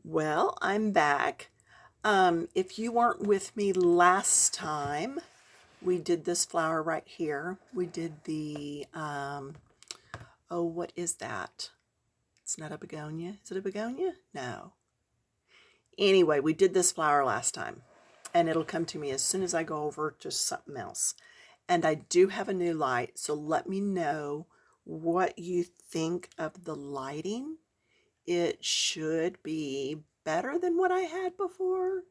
Well, I'm back. If you weren't with me last time, we did this flower right here. We did the, oh, what is that? It's not a begonia. Is it a begonia? No. Anyway, we did this flower last time, and it'll come to me as soon as I go over to something else. And I do have a new light, so let me know what you think of the lighting. It should be better than what I had before.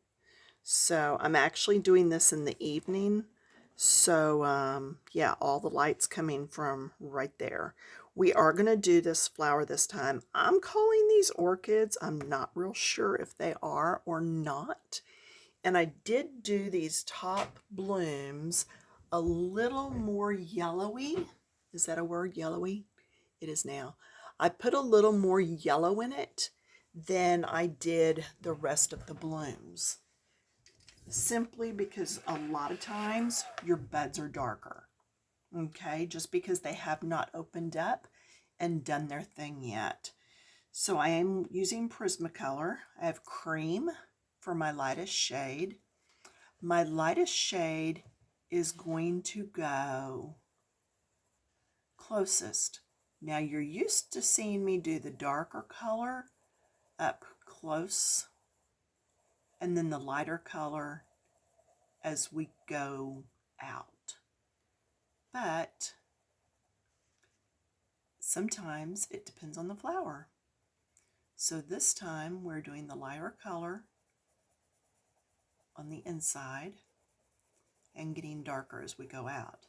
So I'm actually doing this in the evening. So yeah, all the lights coming from right there. We are going to do this flower this time. I'm calling these orchids. I'm not real sure if they are or not. And I did do these top blooms a little more yellowy. Is that a word, yellowy? It is now. I put a little more yellow in it than I did the rest of the blooms, simply because a lot of times your buds are darker, okay, just because they have not opened up and done their thing yet. So I am using Prismacolor. I have cream for my lightest shade. My lightest shade is going to go closest. Now you're used to seeing me do the darker color up close and then the lighter color as we go out. But sometimes it depends on the flower. So this time we're doing the lighter color on the inside and getting darker as we go out.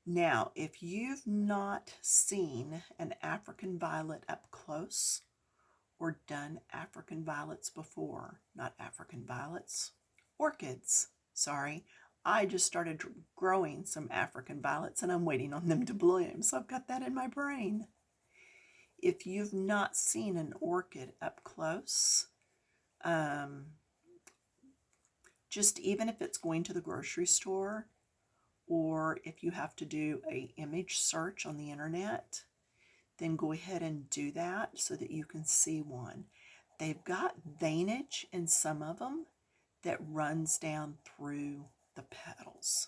Now, if you've not seen an African violet up close or done African violets before, not African violets, orchids, sorry, I just started growing some African violets and I'm waiting on them to bloom, so I've got that in my brain. If you've not seen an orchid up close, just even if it's going to the grocery store, or if you have to do an image search on the internet, then go ahead and do that so that you can see one. They've got veinage in some of them that runs down through the petals.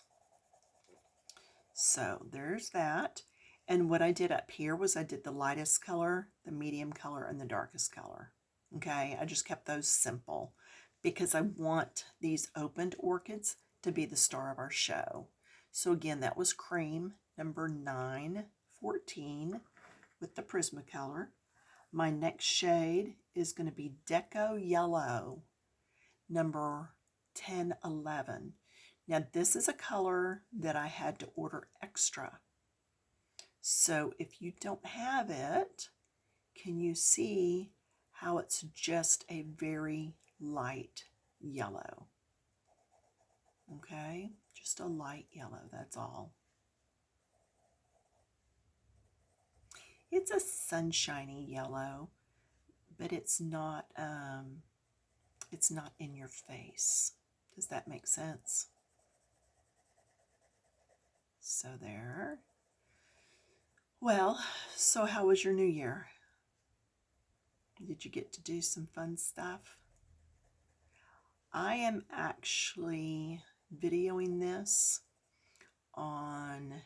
So there's that. And what I did up here was I did the lightest color, the medium color, and the darkest color. Okay, I just kept those simple because I want these opened orchids to be the star of our show. So again, that was cream number 914 with the Prismacolor. My next shade is going to be Deco Yellow number 1011. Now this is a color that I had to order extra. So if you don't have it, can you see how it's just a very light yellow? Okay, just a light yellow, that's all. It's a sunshiny yellow, but it's not in your face. Does that make sense? So there. Well, so how was your new year? Did you get to do some fun stuff? I am actually videoing this on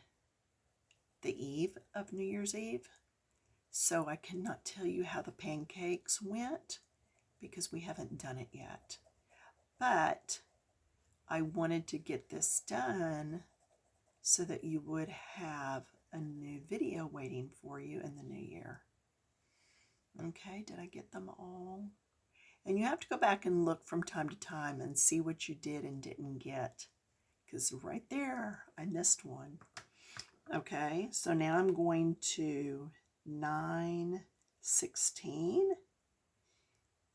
the eve of New Year's Eve, so I cannot tell you how the pancakes went because we haven't done it yet. But I wanted to get this done so that you would have a new video waiting for you in the new year. Okay, did I get them all? And you have to go back and look from time to time and see what you did and didn't get, because right there I missed one. Okay, so now I'm going to 916,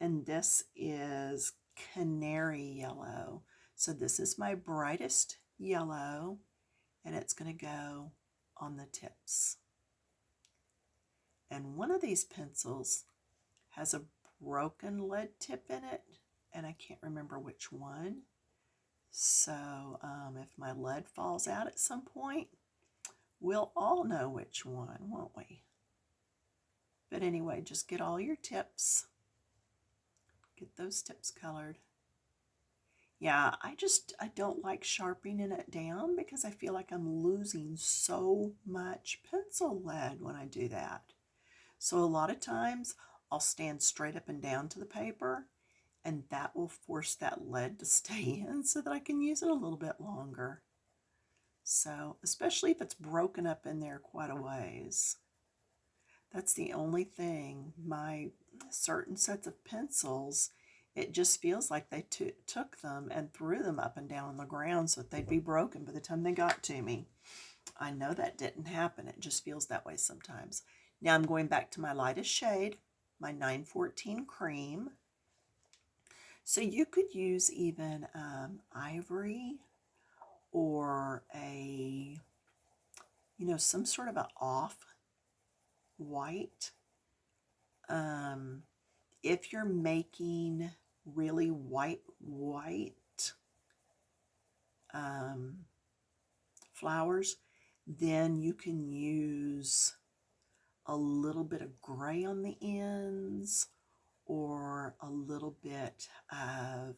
and this is canary yellow. So this is my brightest yellow, and it's going to go on the tips. And one of these pencils has a broken lead tip in it, and I can't remember which one. So if my lead falls out at some point, we'll all know which one, won't we? But anyway, just get all your tips. Get get those tips colored. Yeah, I don't like sharpening it down because I feel like I'm losing so much pencil lead when I do that. So a lot of times I'll stand straight up and down to the paper, and that will force that lead to stay in so that I can use it a little bit longer. So, especially if it's broken up in there quite a ways. That's the only thing. My certain sets of pencils, it just feels like they took them and threw them up and down on the ground so that they'd be broken by the time they got to me. I know that didn't happen. It just feels that way sometimes. Now I'm going back to my lightest shade, my 914 cream. So you could use even ivory or some sort of an off white. If you're making really white flowers, then you can use a little bit of gray on the ends or a little bit of,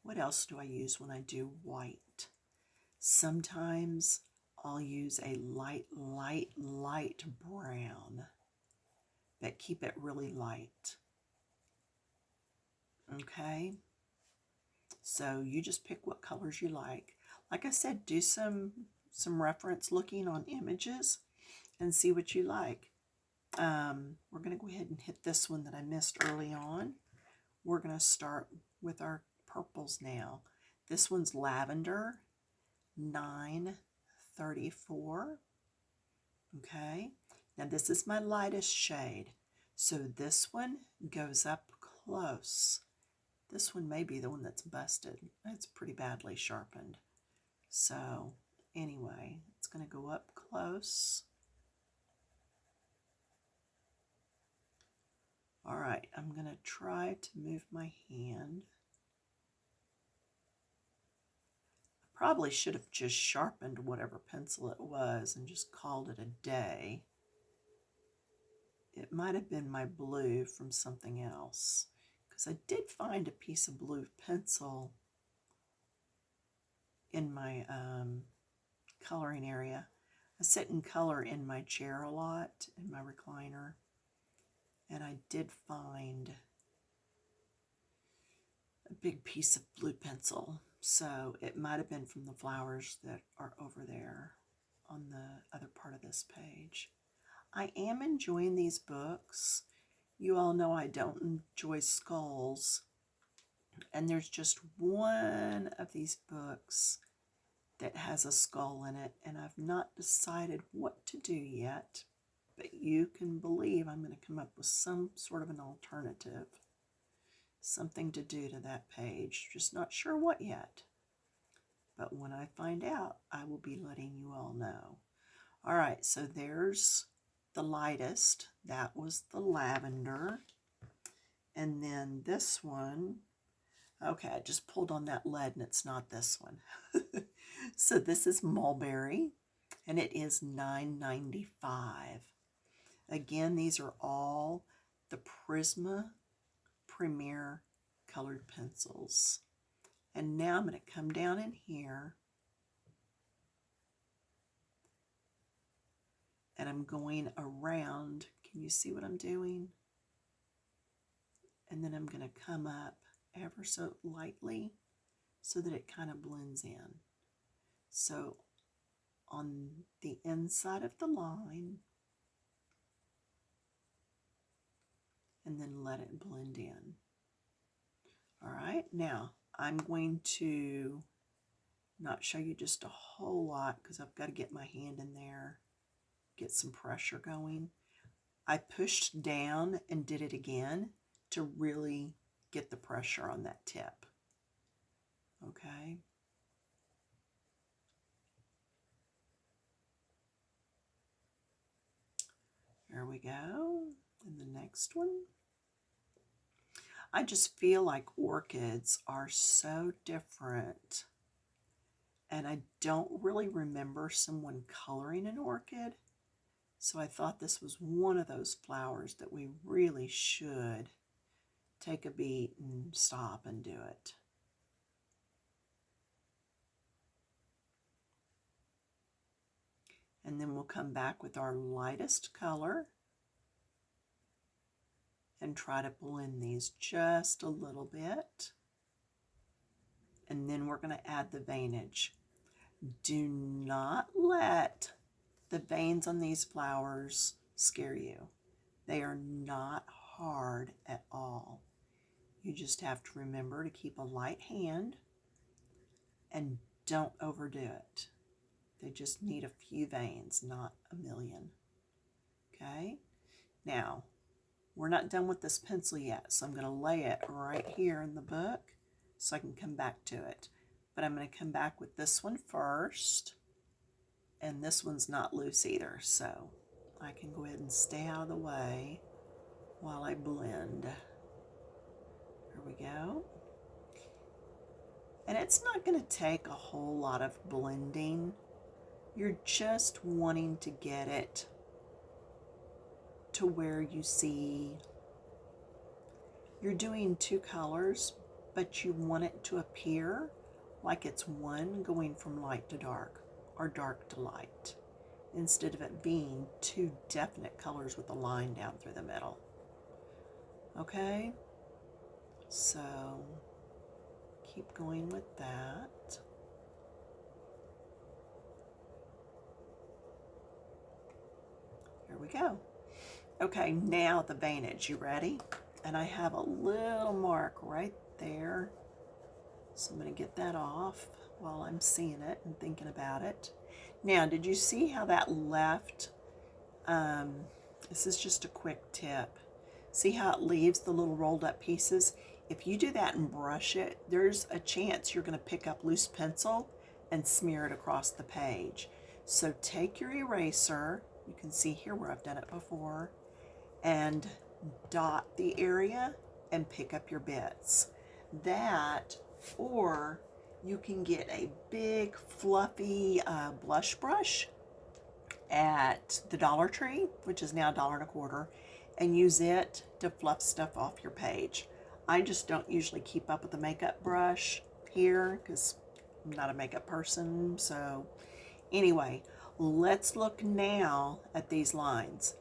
what else do I use when I do white? Sometimes I'll use a light brown, but keep it really light. Okay? So you just pick what colors you like. Like I said, do some reference looking on images and see what you like. We're going to go ahead and hit this one that I missed early on. We're going to start with our purples now. This one's Lavender 934. Okay, now this is my lightest shade, so this one goes up close. This one may be the one that's busted. It's pretty badly sharpened. So anyway, it's going to go up close. All right, I'm going to try to move my hand. I probably should have just sharpened whatever pencil it was and just called it a day. It might have been my blue from something else, because I did find a piece of blue pencil in my coloring area. I sit and color in my chair a lot, in my recliner, and I did find a big piece of blue pencil. So it might have been from the flowers that are over there on the other part of this page. I am enjoying these books. You all know I don't enjoy skulls. And there's just one of these books that has a skull in it, and I've not decided what to do yet. But you can believe I'm going to come up with some sort of an alternative. Something to do to that page. Just not sure what yet. But when I find out, I will be letting you all know. All right, so there's the lightest. That was the lavender. And then this one, okay, I just pulled on that lead and it's not this one. So this is mulberry and it is $9.95. Again, these are all the Prisma Premier colored pencils. And now I'm going to come down in here and I'm going around. Can you see what I'm doing? And then I'm going to come up ever so lightly so that it kind of blends in. So on the inside of the line, and then let it blend in. All right, now I'm going to not show you just a whole lot because I've got to get my hand in there, get some pressure going. I pushed down and did it again to really get the pressure on that tip. Okay. There we go. And the next one. I just feel like orchids are so different. And I don't really remember someone coloring an orchid. So I thought this was one of those flowers that we really should take a beat and stop and do it. And then we'll come back with our lightest color and try to blend these just a little bit. And then we're going to add the veinage. Do not let the veins on these flowers scare you. They are not hard at all. You just have to remember to keep a light hand and don't overdo it. They just need a few veins, not a million. Okay? Now, we're not done with this pencil yet, so I'm going to lay it right here in the book so I can come back to it. But I'm going to come back with this one first, and this one's not loose either, so I can go ahead and stay out of the way while I blend. Here we go. And it's not going to take a whole lot of blending. You're just wanting to get it to where you see you're doing two colors, but you want it to appear like it's one going from light to dark or dark to light, instead of it being two definite colors with a line down through the middle. Okay, so keep going with that. Here we go. Okay, now the veinage. You ready? And I have a little mark right there. So I'm going to get that off while I'm seeing it and thinking about it. Now, did you see how that left? This is just a quick tip. See how it leaves the little rolled up pieces? If you do that and brush it, there's a chance you're going to pick up loose pencil and smear it across the page. So take your eraser, you can see here where I've done it before, and dot the area and pick up your bits. That, or you can get a big fluffy blush brush at the Dollar Tree, which is now $1.25, and use it to fluff stuff off your page. I just don't usually keep up with the makeup brush here because I'm not a makeup person. So anyway, let's look now at these lines.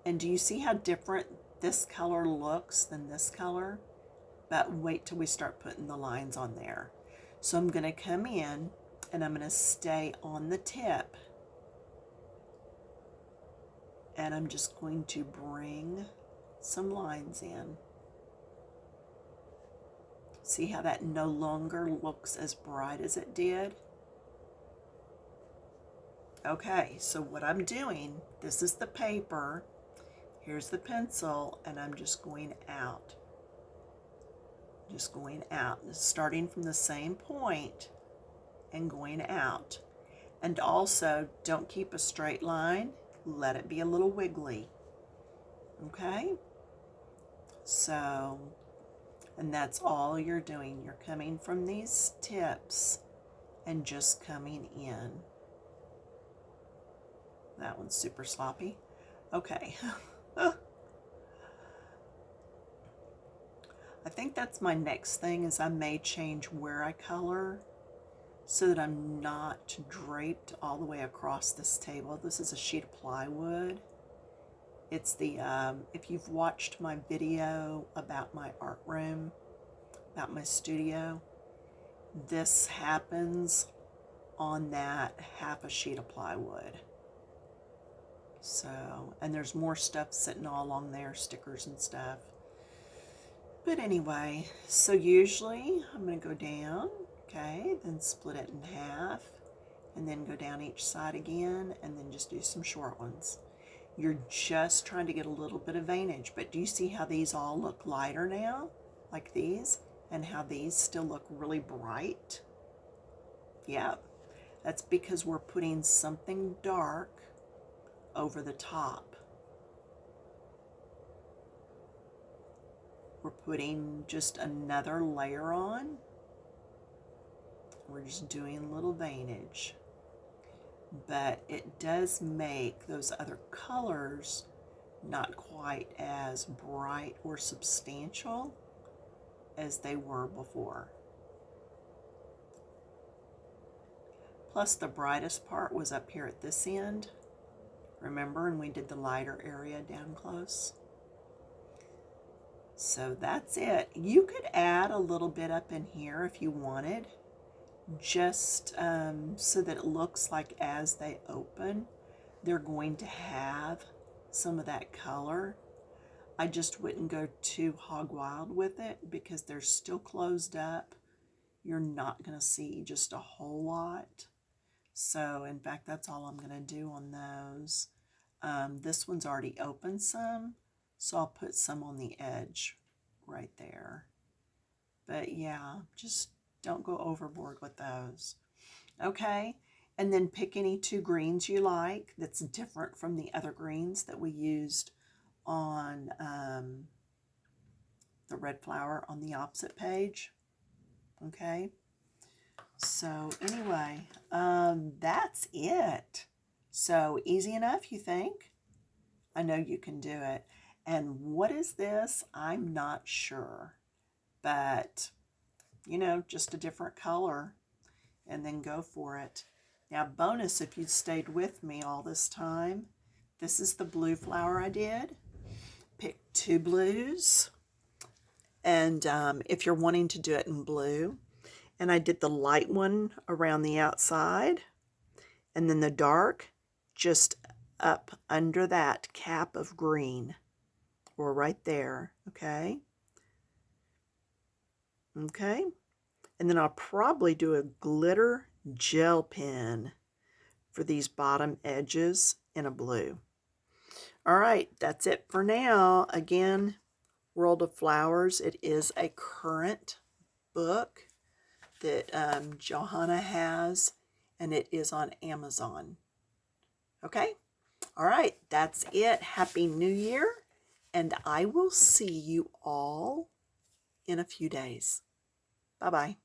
And do you see how different this color looks than this color? But wait till we start putting the lines on there. So I'm going to come in and I'm going to stay on the tip. And I'm just going to bring some lines in. See how that no longer looks as bright as it did? Okay, so what I'm doing, this is the paper, here's the pencil, and I'm just going out. Just going out, starting from the same point and going out. And also, don't keep a straight line, let it be a little wiggly. Okay? So, and that's all you're doing. You're coming from these tips and just coming in. That one's super sloppy. Okay. I think that's my next thing, is I may change where I color so that I'm not draped all the way across this table. This is a sheet of plywood. It's the, if you've watched my video about my art room, about my studio, this happens on that half a sheet of plywood. So, and there's more stuff sitting all along there, stickers and stuff. But anyway, so usually I'm going to go down, okay, then split it in half, and then go down each side again, and then just do some short ones. You're just trying to get a little bit of veinage, but do you see how these all look lighter now, like these, and how these still look really bright? Yeah, that's because we're putting something dark over the top. We're putting just another layer on. We're just doing a little veinage. But it does make those other colors not quite as bright or substantial. as they were before. Plus the brightest part was up here at this end. Remember, and we did the lighter area down close. So that's it. You could add a little bit up in here if you wanted, just so that it looks like as they open, they're going to have some of that color. I just wouldn't go too hog wild with it because they're still closed up. You're not going to see just a whole lot. So in fact, that's all I'm going to do on those. This one's already opened some, so I'll put some on the edge right there. But yeah, just don't go overboard with those. Okay, and then pick any two greens you like that's different from the other greens that we used on the red flower on the opposite page. Okay, so anyway, that's it. So easy enough, you think? I know you can do it. And what is this? I'm not sure. But, you know, just a different color. And then go for it. Now, bonus, if you stayed with me all this time, this is the blue flower I did. Pick two blues. And if you're wanting to do it in blue, and I did the light one around the outside, and then the dark just up under that cap of green, or right there, okay? Okay, and then I'll probably do a glitter gel pen for these bottom edges in a blue. All right, that's it for now. Again, World of Flowers, it is a current book that Johanna has, and it is on Amazon. Okay? All right, that's it. Happy New Year, and I will see you all in a few days. Bye-bye.